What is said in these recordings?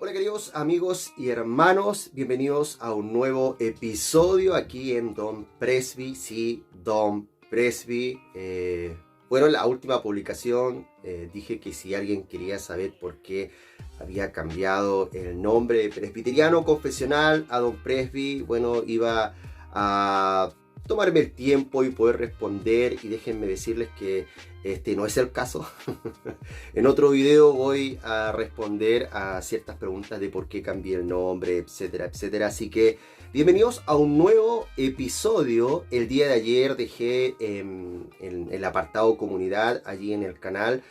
Hola queridos amigos y hermanos, bienvenidos a un nuevo episodio aquí en Don Presby, sí, Don Presby. Bueno, en la última publicación dije que si alguien quería saber por qué había cambiado el nombre de Presbiteriano Confesional a Don Presby, bueno, iba a tomarme el tiempo y poder responder, y déjenme decirles que este no es el caso. En otro video voy a responder a ciertas preguntas de por qué cambié el nombre, etcétera, etcétera. Así que bienvenidos a un nuevo episodio. El día de ayer dejé en el apartado comunidad, allí en el canal,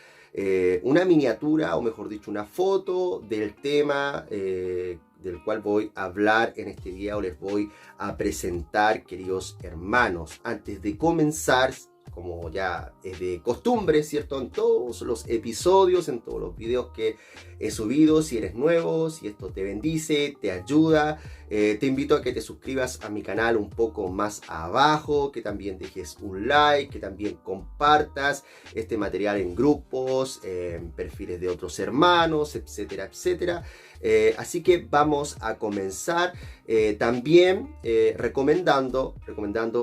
una miniatura, o mejor dicho, una foto del tema del cual voy a hablar en este día, o les voy a presentar, queridos hermanos. Antes de comenzar, como ya es de costumbre, ¿cierto? En todos los episodios, en todos los videos que he subido, si eres nuevo, si esto te bendice, te ayuda, te invito a que te suscribas a mi canal un poco más abajo, que también dejes un like, que también compartas este material en grupos, en perfiles de otros hermanos, etcétera, etcétera. Así que vamos a comenzar también recomendando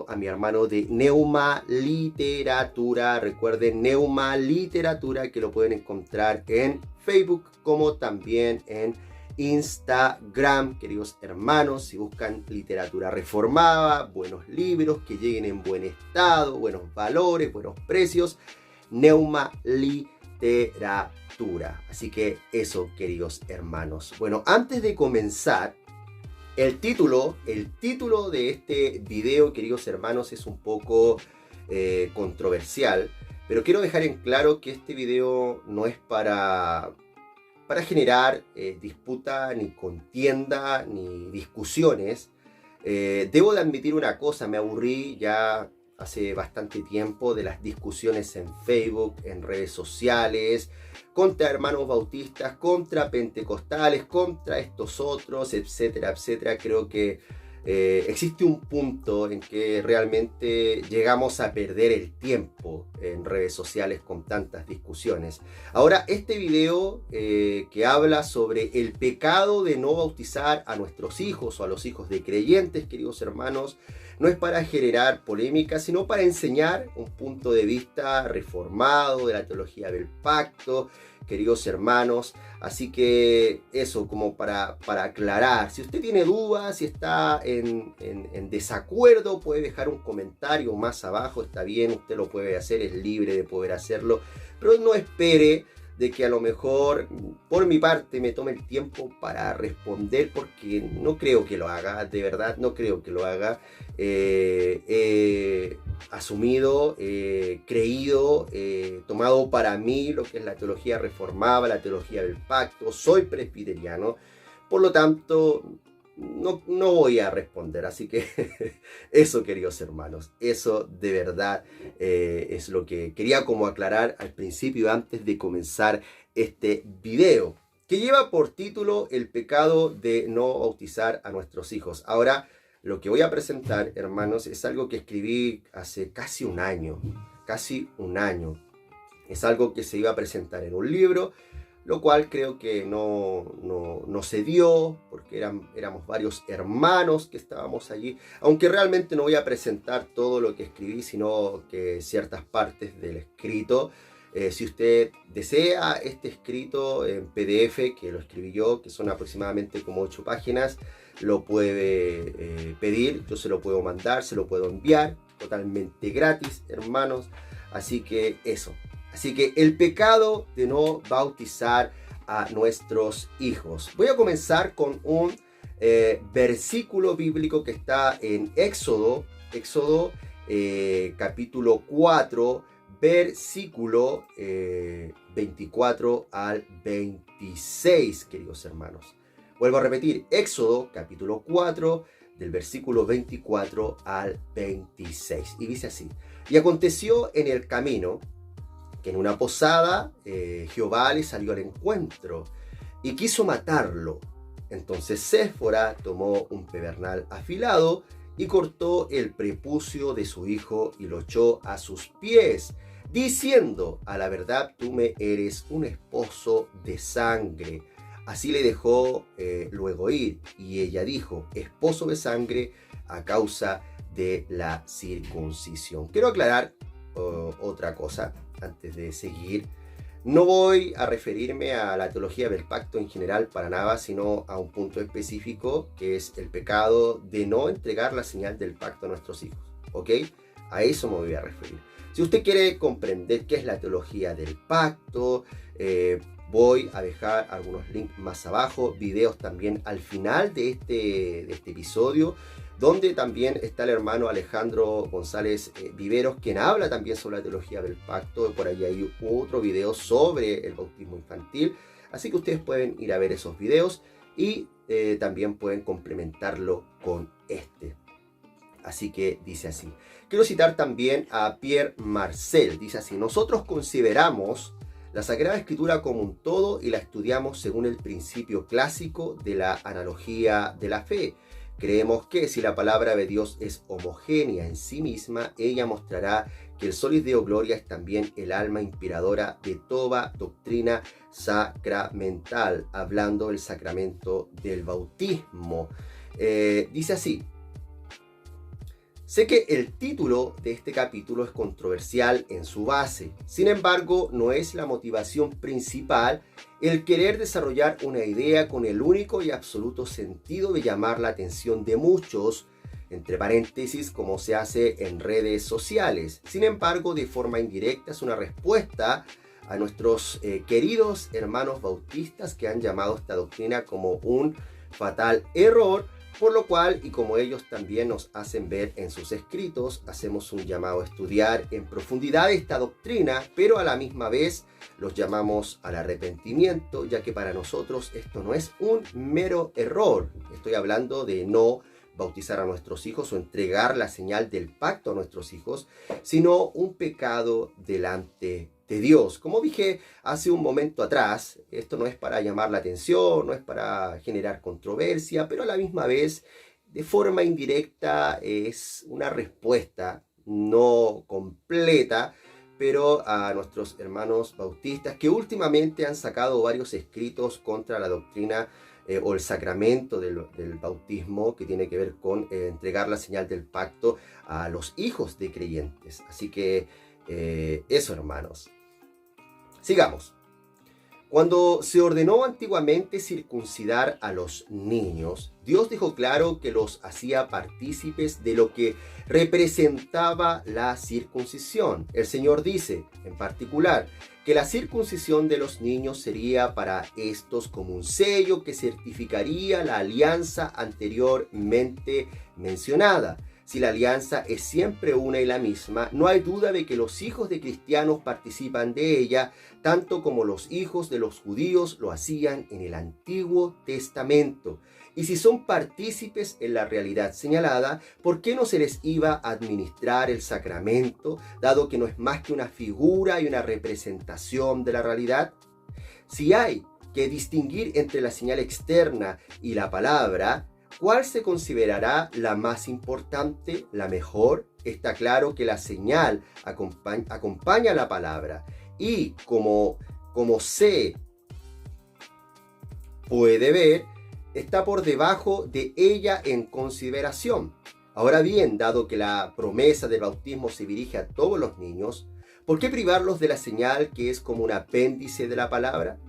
a mi hermano de Neuma Literatura. Recuerden, Neuma Literatura, que lo pueden encontrar en Facebook como también en Instagram, queridos hermanos. Si buscan literatura reformada, buenos libros que lleguen en buen estado, buenos valores, buenos precios, Neuma Literatura. Así que eso, queridos hermanos. Bueno, antes de comenzar, el título de este video, queridos hermanos, es un poco controversial, pero quiero dejar en claro que este video no es para generar disputa, ni contienda, ni discusiones. Debo de admitir una cosa: me aburrí ya hace bastante tiempo de las discusiones en Facebook, en redes sociales, contra hermanos bautistas, contra pentecostales, contra estos otros, etcétera, etcétera. Creo que existe un punto en que realmente llegamos a perder el tiempo en redes sociales con tantas discusiones. Ahora, este video que habla sobre el pecado de no bautizar a nuestros hijos o a los hijos de creyentes, queridos hermanos, no es para generar polémica, sino para enseñar un punto de vista reformado de la teología del pacto, queridos hermanos. Así que eso, como para aclarar. Si usted tiene dudas, si está en desacuerdo, puede dejar un comentario más abajo. Está bien, usted lo puede hacer, es libre de poder hacerlo, pero no espere de que a lo mejor por mi parte me tome el tiempo para responder, porque no creo que lo haga, de verdad no creo que lo haga. He asumido, creído, tomado para mí lo que es la teología reformada, la teología del pacto. Soy presbiteriano, por lo tanto no voy a responder. Así que eso, queridos hermanos, eso de verdad es lo que quería como aclarar al principio, antes de comenzar este video, que lleva por título el pecado de no bautizar a nuestros hijos. Ahora, lo que voy a presentar, hermanos, es algo que escribí hace casi un año. Es algo que se iba a presentar en un libro, lo cual creo que no se dio, porque éramos varios hermanos que estábamos allí. Aunque realmente no voy a presentar todo lo que escribí, sino que ciertas partes del escrito. Si usted desea este escrito en PDF, que lo escribí yo, que son aproximadamente como 8 páginas, lo puede pedir, yo se lo puedo mandar, se lo puedo enviar totalmente gratis, hermanos. Así que eso. Así que el pecado de no bautizar a nuestros hijos. Voy a comenzar con un versículo bíblico que está en Éxodo capítulo 4, versículo 24 al 26, queridos hermanos. Vuelvo a repetir, Éxodo capítulo 4, del versículo 24 al 26. Y dice así: y aconteció en el camino que en una posada Jehová le salió al encuentro y quiso matarlo. Entonces Séfora tomó un pedernal afilado y cortó el prepucio de su hijo y lo echó a sus pies, diciendo: a la verdad tú me eres un esposo de sangre. Así le dejó luego ir, y ella dijo: esposo de sangre a causa de la circuncisión. Quiero aclarar otra cosa antes de seguir. No voy a referirme a la teología del pacto en general para nada, sino a un punto específico, que es el pecado de no entregar la señal del pacto a nuestros hijos. ¿Ok? A eso me voy a referir. Si usted quiere comprender qué es la teología del pacto, voy a dejar algunos links más abajo, videos también al final de este episodio, donde también está el hermano Alejandro González Viveros, quien habla también sobre la teología del pacto. Por ahí hay otro video sobre el bautismo infantil, así que ustedes pueden ir a ver esos videos y también pueden complementarlo con este. Así que dice así. Quiero citar también a Pierre Marcel. Dice así: nosotros consideramos la Sagrada Escritura como un todo y la estudiamos según el principio clásico de la analogía de la fe. Creemos que si la palabra de Dios es homogénea en sí misma, ella mostrará que el Solis Deo Gloria es también el alma inspiradora de toda doctrina sacramental, hablando del sacramento del bautismo. Dice así: sé que el título de este capítulo es controversial en su base. Sin embargo, no es la motivación principal el querer desarrollar una idea con el único y absoluto sentido de llamar la atención de muchos, entre paréntesis, como se hace en redes sociales. Sin embargo, de forma indirecta es una respuesta a nuestros queridos hermanos bautistas que han llamado esta doctrina como un fatal error. Por lo cual, y como ellos también nos hacen ver en sus escritos, hacemos un llamado a estudiar en profundidad esta doctrina, pero a la misma vez los llamamos al arrepentimiento, ya que para nosotros esto no es un mero error. Estoy hablando de no bautizar a nuestros hijos o entregar la señal del pacto a nuestros hijos, sino un pecado delante de Dios. Como dije hace un momento atrás, esto no es para llamar la atención, no es para generar controversia, pero a la misma vez, de forma indirecta, es una respuesta no completa, pero a nuestros hermanos bautistas que últimamente han sacado varios escritos contra la doctrina o el sacramento del bautismo, que tiene que ver con entregar la señal del pacto a los hijos de creyentes. Así que eso, hermanos. Sigamos. Cuando se ordenó antiguamente circuncidar a los niños, Dios dejó claro que los hacía partícipes de lo que representaba la circuncisión. El Señor dice, en particular, que la circuncisión de los niños sería para estos como un sello que certificaría la alianza anteriormente mencionada. Si la alianza es siempre una y la misma, no hay duda de que los hijos de cristianos participan de ella, tanto como los hijos de los judíos lo hacían en el Antiguo Testamento. Y si son partícipes en la realidad señalada, ¿por qué no se les iba a administrar el sacramento, dado que no es más que una figura y una representación de la realidad? Si hay que distinguir entre la señal externa y la palabra, ¿cuál se considerará la más importante, la mejor? Está claro que la señal acompaña a la palabra y como se puede ver, está por debajo de ella en consideración. Ahora bien, dado que la promesa del bautismo se dirige a todos los niños, ¿por qué privarlos de la señal que es como un apéndice de la palabra?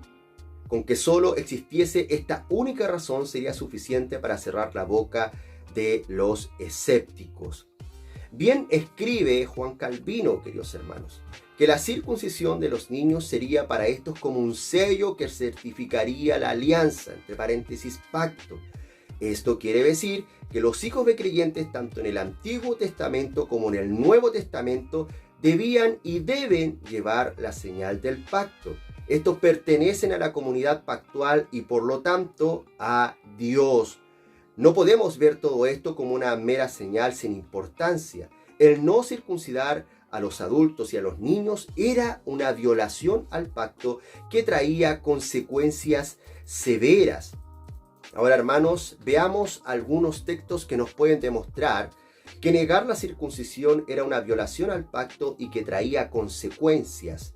Con que solo existiese esta única razón sería suficiente para cerrar la boca de los escépticos. Bien escribe Juan Calvino, queridos hermanos, que la circuncisión de los niños sería para estos como un sello que certificaría la alianza, entre paréntesis, pacto. Esto quiere decir que los hijos de creyentes, tanto en el Antiguo Testamento como en el Nuevo Testamento, debían y deben llevar la señal del pacto. Estos pertenecen a la comunidad pactual y por lo tanto a Dios. No podemos ver todo esto como una mera señal sin importancia. El no circuncidar a los adultos y a los niños era una violación al pacto que traía consecuencias severas. Ahora, hermanos, veamos algunos textos que nos pueden demostrar que negar la circuncisión era una violación al pacto y que traía consecuencias.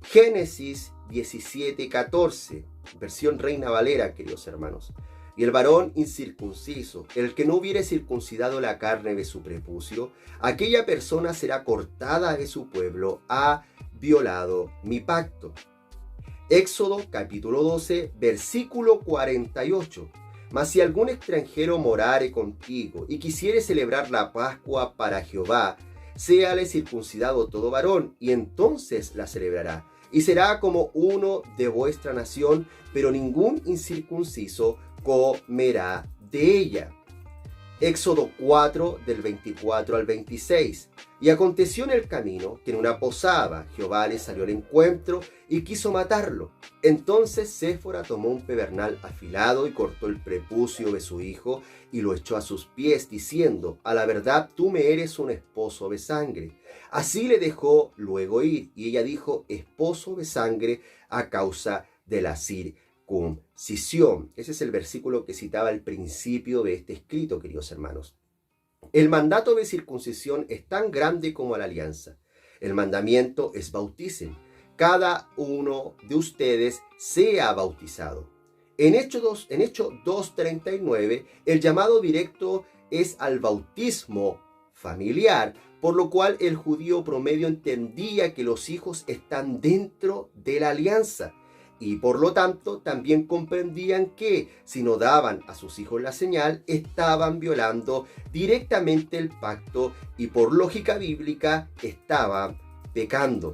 Génesis 17:14, versión Reina Valera, queridos hermanos. Y el varón incircunciso, el que no hubiere circuncidado la carne de su prepucio, aquella persona será cortada de su pueblo, ha violado mi pacto. Éxodo capítulo 12, versículo 48. Mas si algún extranjero morare contigo y quisiere celebrar la Pascua para Jehová, séale circuncidado todo varón, y entonces la celebrará. Y será como uno de vuestra nación, pero ningún incircunciso comerá de ella. Éxodo 4, del 24 al 26. Y aconteció en el camino que en una posada Jehová le salió al encuentro y quiso matarlo. Entonces Séfora tomó un pedernal afilado y cortó el prepucio de su hijo y lo echó a sus pies, diciendo: a la verdad tú me eres un esposo de sangre. Así le dejó luego ir, y ella dijo: esposo de sangre a causa de la circuncisión. Ese es el versículo que citaba al principio de este escrito, queridos hermanos. El mandato de circuncisión es tan grande como la alianza. El mandamiento es: bauticen. Cada uno de ustedes sea bautizado. En Hechos 2:39, el llamado directo es al bautismo familiar, por lo cual el judío promedio entendía que los hijos están dentro de la alianza. Y por lo tanto también comprendían que si no daban a sus hijos la señal, estaban violando directamente el pacto y por lógica bíblica estaban pecando.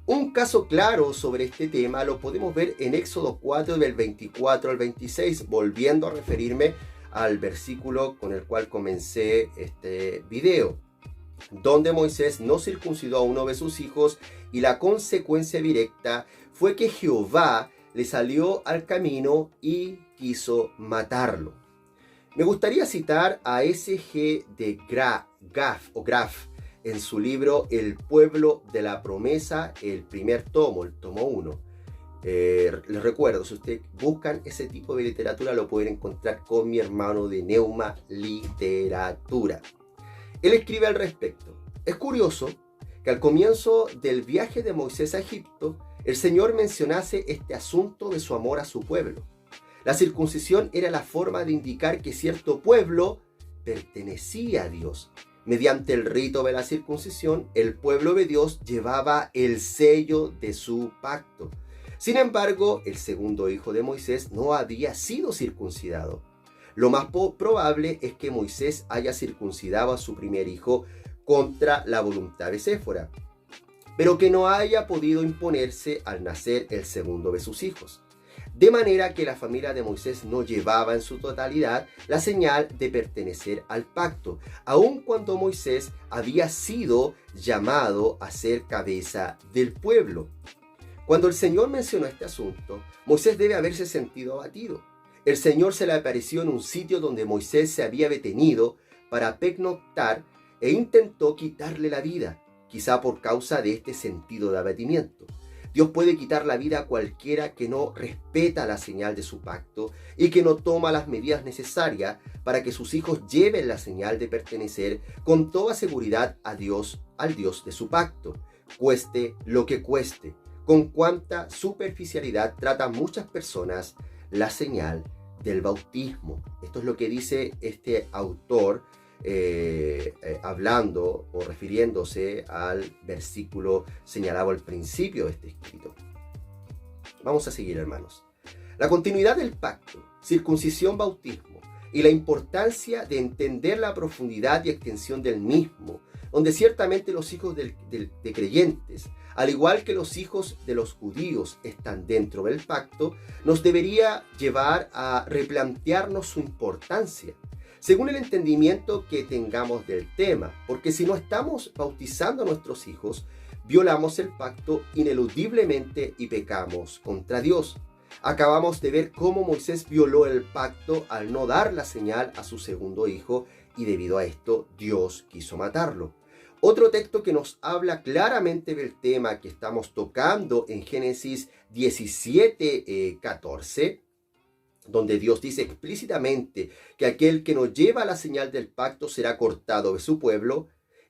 Un caso claro sobre este tema lo podemos ver en Éxodo 4 del 24 al 26, volviendo a referirme al versículo con el cual comencé este video, donde Moisés no circuncidó a uno de sus hijos y la consecuencia directa fue que Jehová le salió al camino y quiso matarlo. Me gustaría citar a S.G. de Graff en su libro El pueblo de la promesa, el primer tomo, el tomo 1. Les recuerdo, si ustedes buscan ese tipo de literatura, lo pueden encontrar con mi hermano de Neuma Literatura. Él escribe al respecto: es curioso que al comienzo del viaje de Moisés a Egipto, el Señor mencionase este asunto de su amor a su pueblo. La circuncisión era la forma de indicar que cierto pueblo pertenecía a Dios. Mediante el rito de la circuncisión, el pueblo de Dios llevaba el sello de su pacto. Sin embargo, el segundo hijo de Moisés no había sido circuncidado. Lo más probable es que Moisés haya circuncidado a su primer hijo contra la voluntad de Séfora, pero que no haya podido imponerse al nacer el segundo de sus hijos. De manera que la familia de Moisés no llevaba en su totalidad la señal de pertenecer al pacto, aun cuando Moisés había sido llamado a ser cabeza del pueblo. Cuando el Señor mencionó este asunto, Moisés debe haberse sentido abatido. El Señor se le apareció en un sitio donde Moisés se había detenido para pernoctar e intentó quitarle la vida, quizá por causa de este sentido de abatimiento. Dios puede quitar la vida a cualquiera que no respeta la señal de su pacto y que no toma las medidas necesarias para que sus hijos lleven la señal de pertenecer con toda seguridad a Dios, al Dios de su pacto, cueste lo que cueste. Con cuánta superficialidad tratan muchas personas la señal del bautismo. Esto es lo que dice este autor hablando o refiriéndose al versículo señalado al principio de este escrito. Vamos a seguir, hermanos. La continuidad del pacto, circuncisión, bautismo y la importancia de entender la profundidad y extensión del mismo, donde ciertamente los hijos de creyentes, al igual que los hijos de los judíos, están dentro del pacto, nos debería llevar a replantearnos su importancia, según el entendimiento que tengamos del tema, porque si no estamos bautizando a nuestros hijos, violamos el pacto ineludiblemente y pecamos contra Dios. Acabamos de ver cómo Moisés violó el pacto al no dar la señal a su segundo hijo y debido a esto Dios quiso matarlo. Otro texto que nos habla claramente del tema que estamos tocando en Génesis 17:14, donde Dios dice explícitamente que aquel que no lleva la señal del pacto será cortado de su pueblo.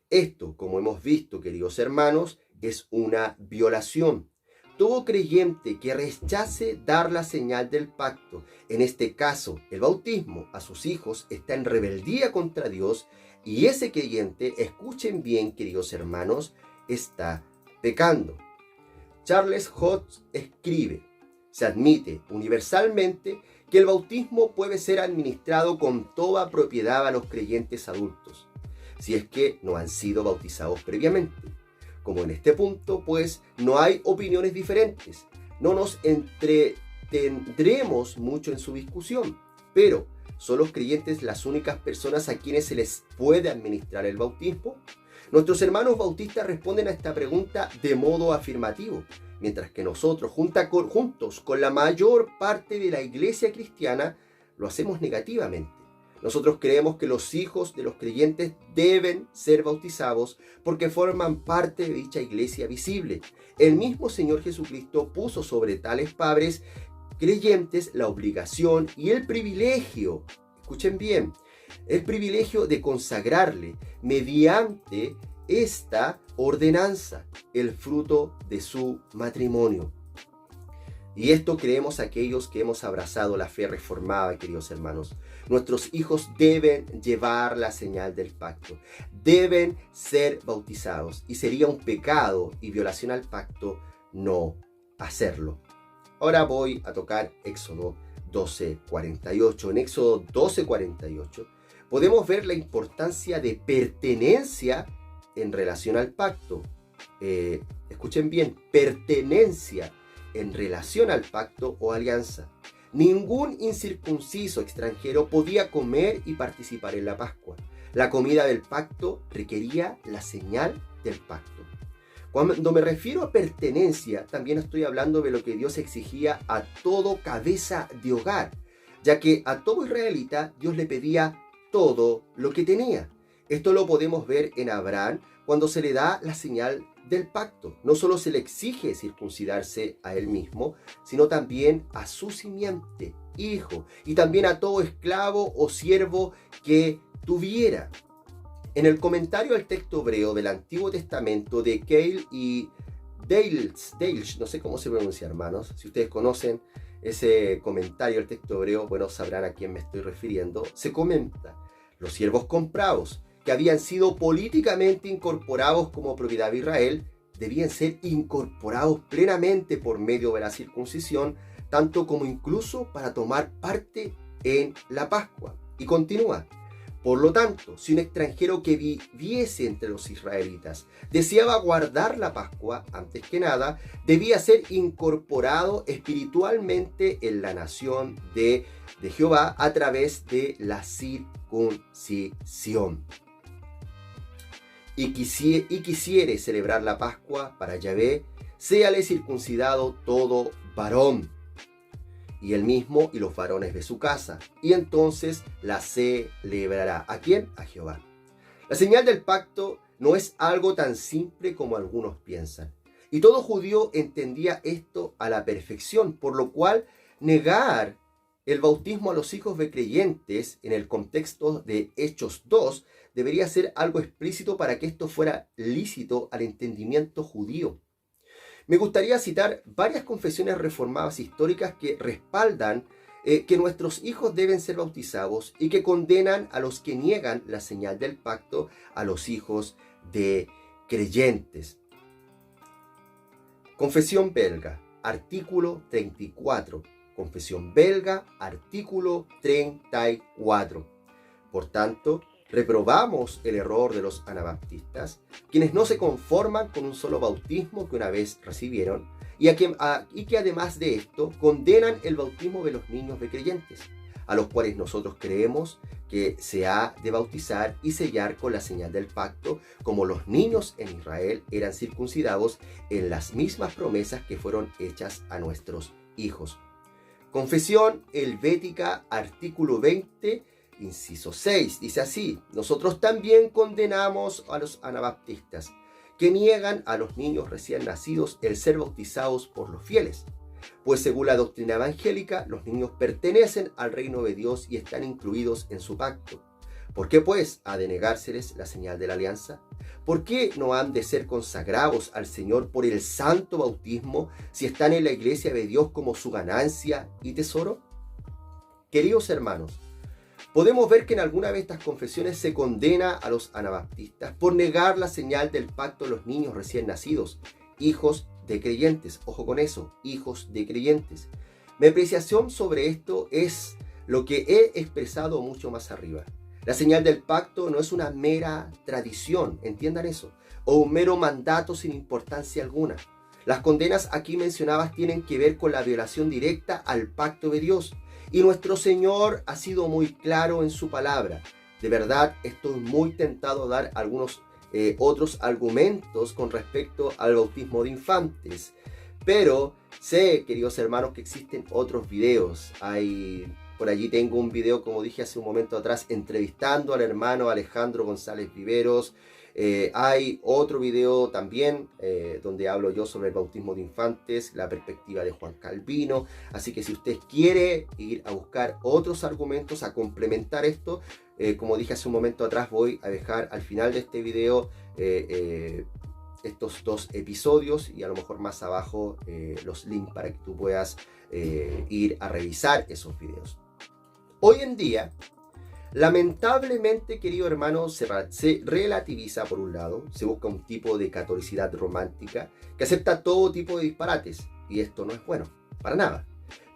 Esto, como hemos visto, queridos hermanos, es una violación. todo creyente que rechace dar la señal del pacto, en este caso el bautismo, a sus hijos, está en rebeldía contra Dios, y ese creyente, escuchen bien, queridos hermanos, está pecando. Charles Hodge escribe: se admite universalmente que el bautismo puede ser administrado con toda propiedad a los creyentes adultos, si es que no han sido bautizados previamente. Como en este punto, pues, no hay opiniones diferentes, no nos entretendremos mucho en su discusión, pero ¿son los creyentes las únicas personas a quienes se les puede administrar el bautismo? Nuestros hermanos bautistas responden a esta pregunta de modo afirmativo, mientras que nosotros, juntos con la mayor parte de la iglesia cristiana, lo hacemos negativamente. Nosotros creemos que los hijos de los creyentes deben ser bautizados porque forman parte de dicha iglesia visible. El mismo Señor Jesucristo puso sobre tales padres creyentes la obligación y el privilegio, escuchen bien, el privilegio de consagrarle mediante esta ordenanza el fruto de su matrimonio. Y esto creemos aquellos que hemos abrazado la fe reformada, queridos hermanos. Nuestros hijos deben llevar la señal del pacto, deben ser bautizados, y sería un pecado y violación al pacto no hacerlo. Ahora voy a tocar Éxodo 12:48. En Éxodo 12:48 podemos ver la importancia de pertenencia en relación al pacto. Escuchen bien, pertenencia en relación al pacto o alianza. Ningún incircunciso extranjero podía comer y participar en la Pascua. La comida del pacto requería la señal del pacto. Cuando me refiero a pertenencia, también estoy hablando de lo que Dios exigía a todo cabeza de hogar, ya que a todo israelita Dios le pedía todo lo que tenía. Esto lo podemos ver en Abraham cuando se le da la señal del pacto. No solo se le exige circuncidarse a él mismo, sino también a su simiente, hijo, y también a todo esclavo o siervo que tuviera. En el comentario al texto hebreo del Antiguo Testamento de Keil y Delitzsch, no sé cómo se pronuncia, hermanos, si ustedes conocen ese comentario al texto hebreo, bueno, sabrán a quién me estoy refiriendo. Se comenta: los siervos comprados, que habían sido políticamente incorporados como propiedad de Israel, debían ser incorporados plenamente por medio de la circuncisión, tanto como incluso para tomar parte en la Pascua. Y continúa: por lo tanto, si un extranjero que viviese entre los israelitas deseaba guardar la Pascua, antes que nada, debía ser incorporado espiritualmente en la nación de Jehová a través de la circuncisión. Y quisiere celebrar la Pascua para Yahvé, séale circuncidado todo varón, y él mismo y los varones de su casa, y entonces la celebrará. ¿A quién? A Jehová. La señal del pacto no es algo tan simple como algunos piensan, y todo judío entendía esto a la perfección, por lo cual negar el bautismo a los hijos de creyentes en el contexto de Hechos 2 debería ser algo explícito para que esto fuera lícito al entendimiento judío. Me gustaría citar varias confesiones reformadas históricas que respaldan que nuestros hijos deben ser bautizados y que condenan a los que niegan la señal del pacto a los hijos de creyentes. Confesión belga, artículo 34. Confesión belga, artículo 34. Por tanto, reprobamos el error de los anabaptistas, quienes no se conforman con un solo bautismo que una vez recibieron, y que además de esto condenan el bautismo de los niños de creyentes, a los cuales nosotros creemos que se ha de bautizar y sellar con la señal del pacto, como los niños en Israel eran circuncidados en las mismas promesas que fueron hechas a nuestros hijos. Confesión helvética, artículo 20, inciso 6, dice así: nosotros también condenamos a los anabaptistas, que niegan a los niños recién nacidos el ser bautizados por los fieles, pues según la doctrina evangélica, los niños pertenecen al reino de Dios y están incluidos en su pacto. ¿Por qué pues ha de negárseles la señal de la alianza? ¿Por qué no han de ser consagrados al Señor por el santo bautismo si están en la iglesia de Dios como su ganancia y tesoro? Queridos hermanos, podemos ver que en alguna de estas confesiones se condena a los anabaptistas por negar la señal del pacto a los niños recién nacidos, hijos de creyentes. Ojo con eso, hijos de creyentes. Mi apreciación sobre esto es lo que he expresado mucho más arriba. La señal del pacto no es una mera tradición, entiendan eso, o un mero mandato sin importancia alguna. Las condenas aquí mencionadas tienen que ver con la violación directa al pacto de Dios. Y nuestro Señor ha sido muy claro en su palabra. De verdad, estoy muy tentado a dar algunos otros argumentos con respecto al bautismo de infantes. Pero sé, queridos hermanos, que existen otros videos. Por allí tengo un video, como dije hace un momento atrás, entrevistando al hermano Alejandro González Viveros. Hay otro video también donde hablo yo sobre el bautismo de infantes, la perspectiva de Juan Calvino. Así que si usted quiere ir a buscar otros argumentos a complementar esto, como dije hace un momento atrás, voy a dejar al final de este video estos dos episodios y a lo mejor más abajo los links para que tú puedas ir a revisar esos videos. Hoy en día, lamentablemente, querido hermano, se relativiza por un lado, se busca un tipo de catolicidad romántica que acepta todo tipo de disparates, y esto no es bueno, para nada.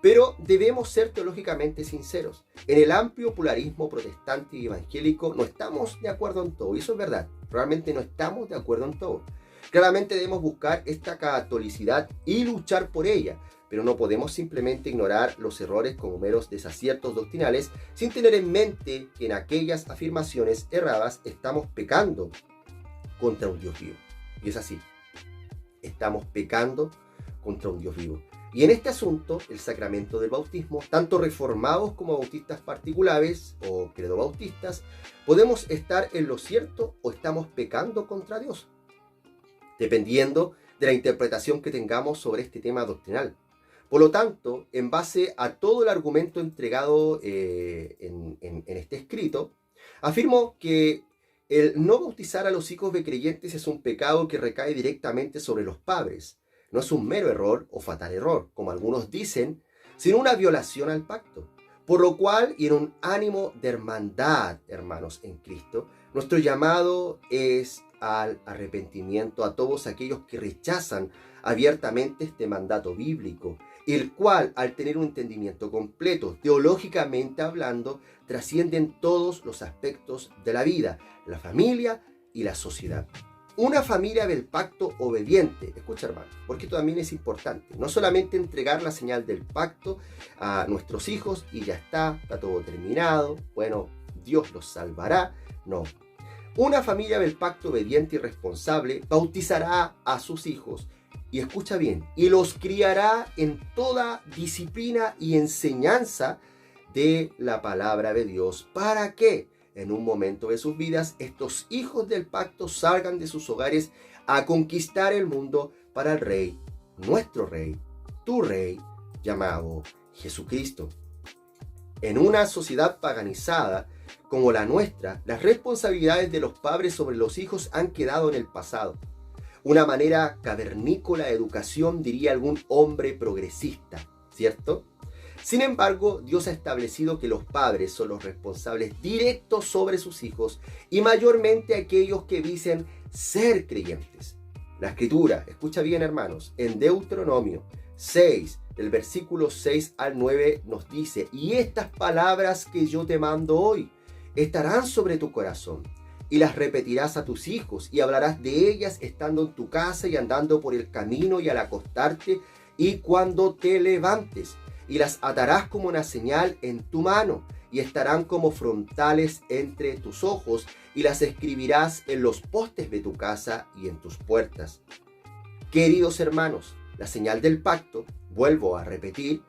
Pero debemos ser teológicamente sinceros. En el amplio pluralismo protestante y evangélico no estamos de acuerdo en todo, y eso es verdad, realmente no estamos de acuerdo en todo. Claramente debemos buscar esta catolicidad y luchar por ella, pero no podemos simplemente ignorar los errores como meros desaciertos doctrinales sin tener en mente que en aquellas afirmaciones erradas estamos pecando contra un Dios vivo. Y es así, estamos pecando contra un Dios vivo. Y en este asunto, el sacramento del bautismo, tanto reformados como bautistas particulares o credobautistas, podemos estar en lo cierto o estamos pecando contra Dios, dependiendo de la interpretación que tengamos sobre este tema doctrinal. Por lo tanto, en base a todo el argumento entregado en este escrito, afirmo que el no bautizar a los hijos de creyentes es un pecado que recae directamente sobre los padres. No es un mero error o fatal error, como algunos dicen, sino una violación al pacto. Por lo cual, y en un ánimo de hermandad, hermanos en Cristo, nuestro llamado es al arrepentimiento a todos aquellos que rechazan abiertamente este mandato bíblico, el cual, al tener un entendimiento completo, teológicamente hablando, trascienden todos los aspectos de la vida, la familia y la sociedad. Una familia del pacto obediente, escucha hermano, porque esto también es importante, no solamente entregar la señal del pacto a nuestros hijos y ya está todo terminado, bueno, Dios los salvará, no. Una familia del pacto obediente y responsable bautizará a sus hijos, y escucha bien, y los criará en toda disciplina y enseñanza de la palabra de Dios. ¿Para qué? En un momento de sus vidas, estos hijos del pacto salgan de sus hogares a conquistar el mundo para el Rey, nuestro Rey, tu Rey, llamado Jesucristo. En una sociedad paganizada como la nuestra, las responsabilidades de los padres sobre los hijos han quedado en el pasado. Una manera cavernícola de educación, diría algún hombre progresista, ¿cierto? Sin embargo, Dios ha establecido que los padres son los responsables directos sobre sus hijos y mayormente aquellos que dicen ser creyentes. La Escritura, escucha bien hermanos, en Deuteronomio 6, del versículo 6 al 9 nos dice: y estas palabras que yo te mando hoy estarán sobre tu corazón, y las repetirás a tus hijos, y hablarás de ellas estando en tu casa y andando por el camino y al acostarte y cuando te levantes, y las atarás como una señal en tu mano, y estarán como frontales entre tus ojos, y las escribirás en los postes de tu casa y en tus puertas. Queridos hermanos, la señal del pacto, vuelvo a repetir,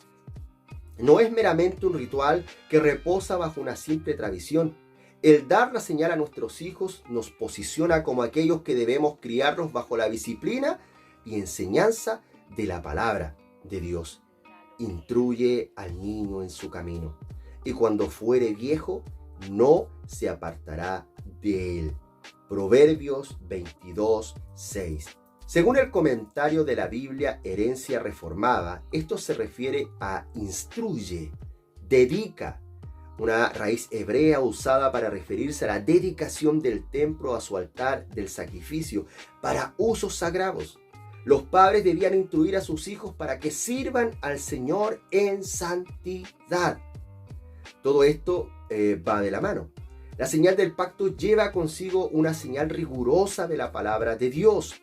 no es meramente un ritual que reposa bajo una simple tradición. El dar la señal a nuestros hijos nos posiciona como aquellos que debemos criarlos bajo la disciplina y enseñanza de la palabra de Dios. Instruye al niño en su camino, y cuando fuere viejo no se apartará de él. Proverbios 22:6. Según el comentario de la Biblia Herencia Reformada, esto se refiere a instruye, dedica, una raíz hebrea usada para referirse a la dedicación del templo a su altar del sacrificio para usos sagrados. Los padres debían instruir a sus hijos para que sirvan al Señor en santidad. Todo esto va de la mano. La señal del pacto lleva consigo una señal rigurosa de la palabra de Dios.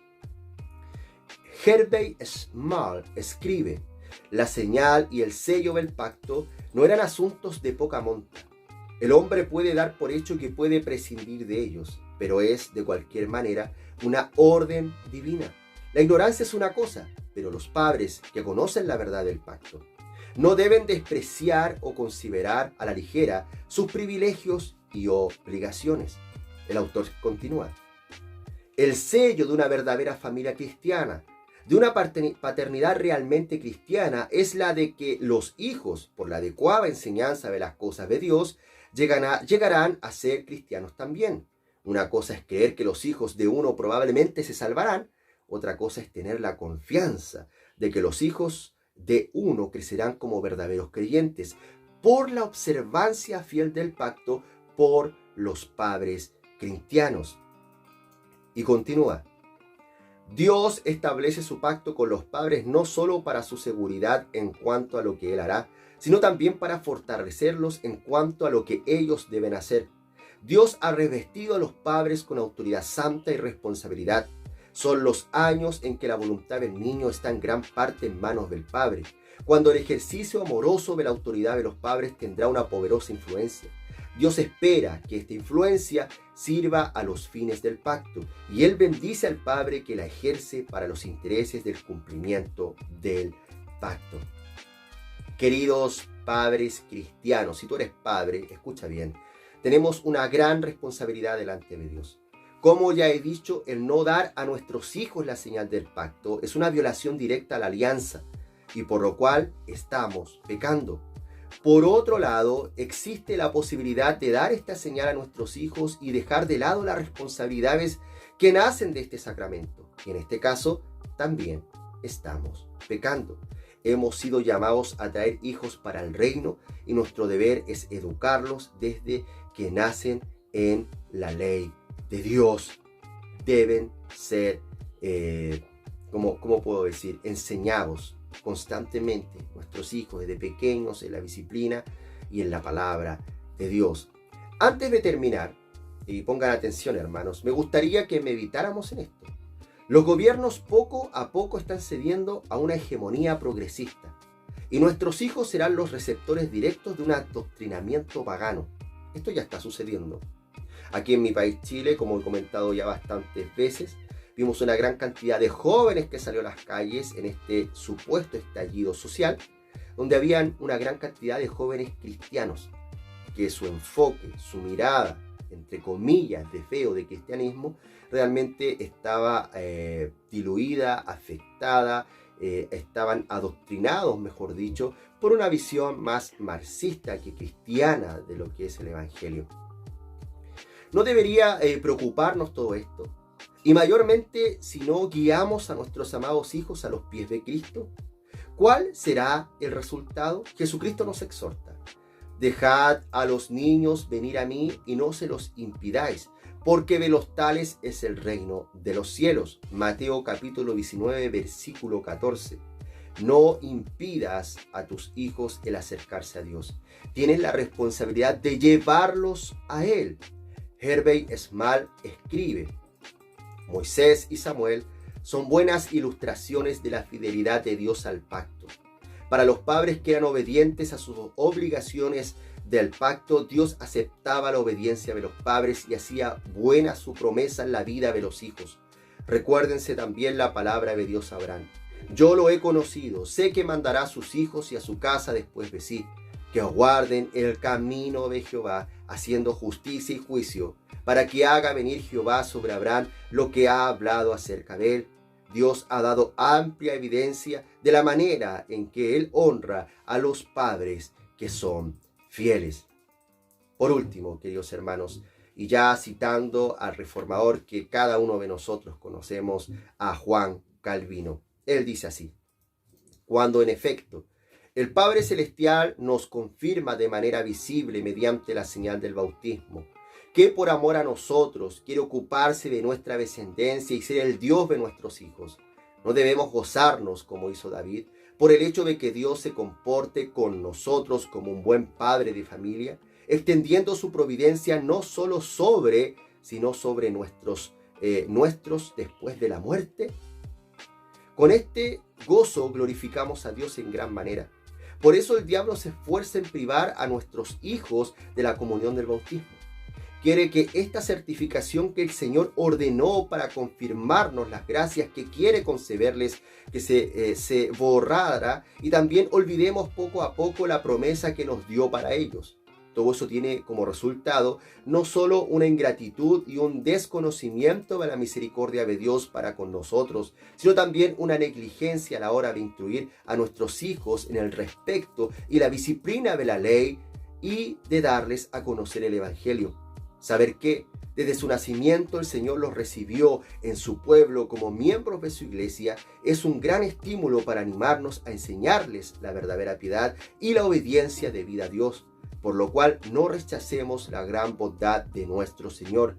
Herbert Small escribe: la señal y el sello del pacto no eran asuntos de poca monta. El hombre puede dar por hecho que puede prescindir de ellos, pero es, de cualquier manera, una orden divina. La ignorancia es una cosa, pero los padres que conocen la verdad del pacto no deben despreciar o considerar a la ligera sus privilegios y obligaciones. El autor continúa: el sello de una verdadera familia cristiana, de una paternidad realmente cristiana, es la de que los hijos, por la adecuada enseñanza de las cosas de Dios, llegarán a ser cristianos también. Una cosa es creer que los hijos de uno probablemente se salvarán, otra cosa es tener la confianza de que los hijos de uno crecerán como verdaderos creyentes por la observancia fiel del pacto por los padres cristianos. Y continúa: Dios establece su pacto con los padres no solo para su seguridad en cuanto a lo que Él hará, sino también para fortalecerlos en cuanto a lo que ellos deben hacer. Dios ha revestido a los padres con autoridad santa y responsabilidad. Son los años en que la voluntad del niño está en gran parte en manos del padre, cuando el ejercicio amoroso de la autoridad de los padres tendrá una poderosa influencia. Dios espera que esta influencia sirva a los fines del pacto, y Él bendice al padre que la ejerce para los intereses del cumplimiento del pacto. Queridos padres cristianos, si tú eres padre, escucha bien, tenemos una gran responsabilidad delante de Dios. Como ya he dicho, el no dar a nuestros hijos la señal del pacto es una violación directa a la alianza, y por lo cual estamos pecando. Por otro lado, existe la posibilidad de dar esta señal a nuestros hijos y dejar de lado las responsabilidades que nacen de este sacramento. Y en este caso, también estamos pecando. Hemos sido llamados a traer hijos para el reino y nuestro deber es educarlos desde que nacen en la ley de Dios. Deben ser, ¿cómo puedo decir?, enseñados constantemente nuestros hijos desde pequeños en la disciplina y en la palabra de Dios. Antes de terminar, y pongan atención hermanos, me gustaría que meditáramos en esto. Los gobiernos poco a poco están cediendo a una hegemonía progresista y nuestros hijos serán los receptores directos de un adoctrinamiento pagano. Esto ya está sucediendo. Aquí en mi país, Chile, como he comentado ya bastantes veces, vimos una gran cantidad de jóvenes que salió a las calles en este supuesto estallido social, donde habían una gran cantidad de jóvenes cristianos, que su enfoque, su mirada, entre comillas, de fe o de cristianismo, realmente estaba diluida, afectada, estaban adoctrinados, mejor dicho, por una visión más marxista que cristiana de lo que es el Evangelio. ¿No debería preocuparnos todo esto? Y mayormente si no guiamos a nuestros amados hijos a los pies de Cristo. ¿Cuál será el resultado? Jesucristo nos exhorta: dejad a los niños venir a mí y no se los impidáis, porque de los tales es el reino de los cielos. Mateo capítulo 19, versículo 14. No impidas a tus hijos el acercarse a Dios. Tienes la responsabilidad de llevarlos a Él. Herbert Small escribe: Moisés y Samuel son buenas ilustraciones de la fidelidad de Dios al pacto. Para los padres que eran obedientes a sus obligaciones del pacto, Dios aceptaba la obediencia de los padres y hacía buena su promesa en la vida de los hijos. Recuérdense también la palabra de Dios a Abraham: yo lo he conocido, sé que mandará a sus hijos y a su casa después de sí, que aguarden el camino de Jehová, haciendo justicia y juicio, para que haga venir Jehová sobre Abraham lo que ha hablado acerca de él. Dios ha dado amplia evidencia de la manera en que Él honra a los padres que son fieles. Por último, queridos hermanos, y ya citando al reformador que cada uno de nosotros conocemos, a Juan Calvino, él dice así: cuando en efecto el Padre Celestial nos confirma de manera visible mediante la señal del bautismo, que por amor a nosotros quiere ocuparse de nuestra descendencia y ser el Dios de nuestros hijos, no debemos gozarnos, como hizo David, por el hecho de que Dios se comporte con nosotros como un buen padre de familia, extendiendo su providencia no solo sino sobre nuestros después de la muerte. Con este gozo glorificamos a Dios en gran manera. Por eso el diablo se esfuerza en privar a nuestros hijos de la comunión del bautismo. Quiere que esta certificación que el Señor ordenó para confirmarnos las gracias que quiere concederles, que se borrara, y también olvidemos poco a poco la promesa que nos dio para ellos. Todo eso tiene como resultado no solo una ingratitud y un desconocimiento de la misericordia de Dios para con nosotros, sino también una negligencia a la hora de instruir a nuestros hijos en el respeto y la disciplina de la ley y de darles a conocer el Evangelio. Saber que desde su nacimiento el Señor los recibió en su pueblo como miembros de su iglesia es un gran estímulo para animarnos a enseñarles la verdadera piedad y la obediencia debida a Dios, por lo cual no rechacemos la gran bondad de nuestro Señor.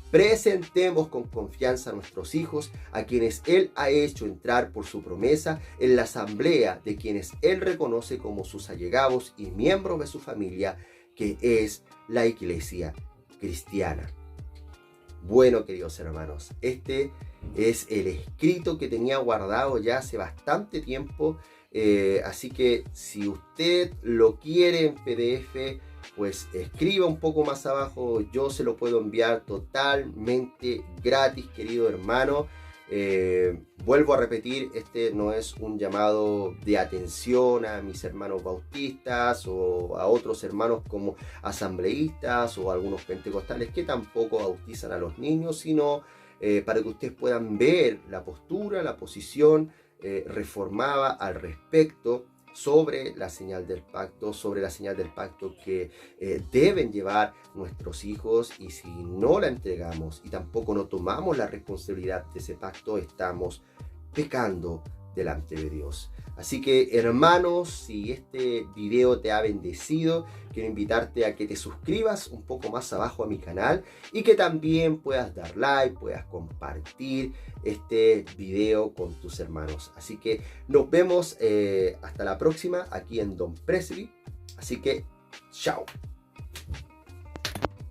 Presentemos con confianza a nuestros hijos, a quienes Él ha hecho entrar por su promesa en la asamblea de quienes Él reconoce como sus allegados y miembros de su familia, que es la iglesia cristiana. Bueno, queridos hermanos, este es el escrito que tenía guardado ya hace bastante tiempo, así que si usted lo quiere en PDF, pues escriba un poco más abajo, yo se lo puedo enviar totalmente gratis, querido hermano. Vuelvo a repetir, este no es un llamado de atención a mis hermanos bautistas o a otros hermanos como asambleístas o algunos pentecostales que tampoco bautizan a los niños, sino para que ustedes puedan ver la postura, la posición reformada al respecto sobre la señal del pacto que deben llevar nuestros hijos, y si no la entregamos y tampoco no tomamos la responsabilidad de ese pacto, estamos pecando delante de Dios. Así que, hermanos, si este video te ha bendecido, quiero invitarte a que te suscribas un poco más abajo a mi canal y que también puedas dar like, puedas compartir este video con tus hermanos. Así que nos vemos hasta la próxima aquí en Don Presby. Así que, chao.